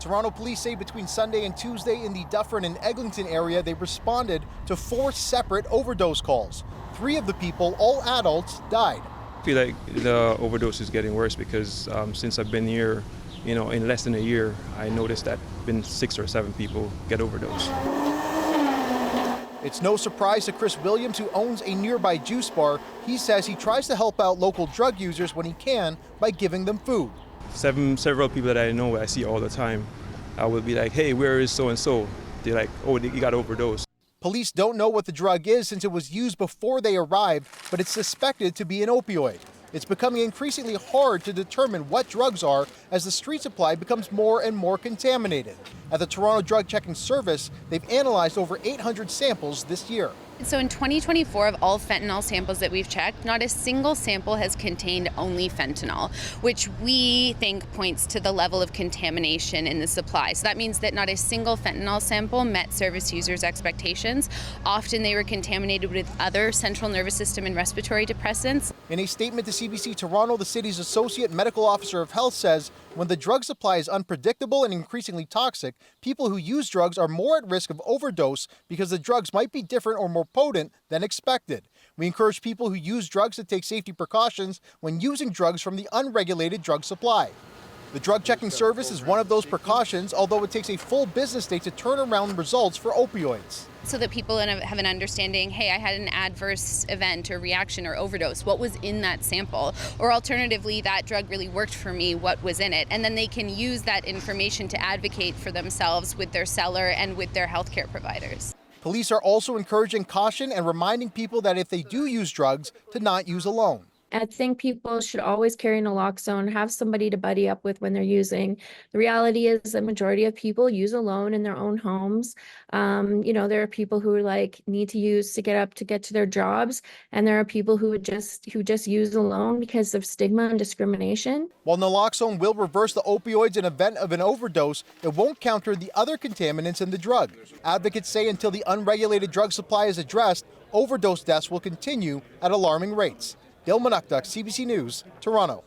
Toronto police say between Sunday and Tuesday in the Dufferin and Eglinton area, they responded to 4 separate overdose calls. 3 of the people, all adults, died. I feel like the overdose is getting worse because since I've been here, in less than a year, I noticed that been 6 or 7 people get overdosed. It's no surprise to Chris Williams, who owns a nearby juice bar. He says he tries to help out local drug users when he can by giving them food. Several people that I know, I see all the time, I will be like, hey, where is so-and-so? They're like, oh, he got overdosed. Police don't know what the drug is since it was used before they arrived, but it's suspected to be an opioid. It's becoming increasingly hard to determine what drugs are as the street supply becomes more and more contaminated. At the Toronto Drug Checking Service, they've analyzed over 800 samples this year. So in 2024, of all fentanyl samples that we've checked, not a single sample has contained only fentanyl, which we think points to the level of contamination in the supply. So that means that not a single fentanyl sample met service users' expectations. Often they were contaminated with other central nervous system and respiratory depressants. In a statement to CBC Toronto, the city's Associate Medical Officer of Health says when the drug supply is unpredictable and increasingly toxic, people who use drugs are more at risk of overdose because the drugs might be different or more potent than expected. We encourage people who use drugs to take safety precautions when using drugs from the unregulated drug supply. The drug checking service is one of those precautions, although it takes a full business day to turn around results for opioids. So that people have an understanding, hey, I had an adverse event or reaction or overdose. What was in that sample? Or alternatively, that drug really worked for me. What was in it? And then they can use that information to advocate for themselves with their seller and with their healthcare providers. Police are also encouraging caution and reminding people that if they do use drugs, to not use alone. I think people should always carry naloxone, have somebody to buddy up with when they're using. The reality is the majority of people use alone in their own homes. There are people who need to use to get to their jobs, and there are people who just use alone because of stigma and discrimination. While naloxone will reverse the opioids in event of an overdose, it won't counter the other contaminants in the drug. Advocates say until the unregulated drug supply is addressed, overdose deaths will continue at alarming rates. Dale Manukduk, CBC News, Toronto.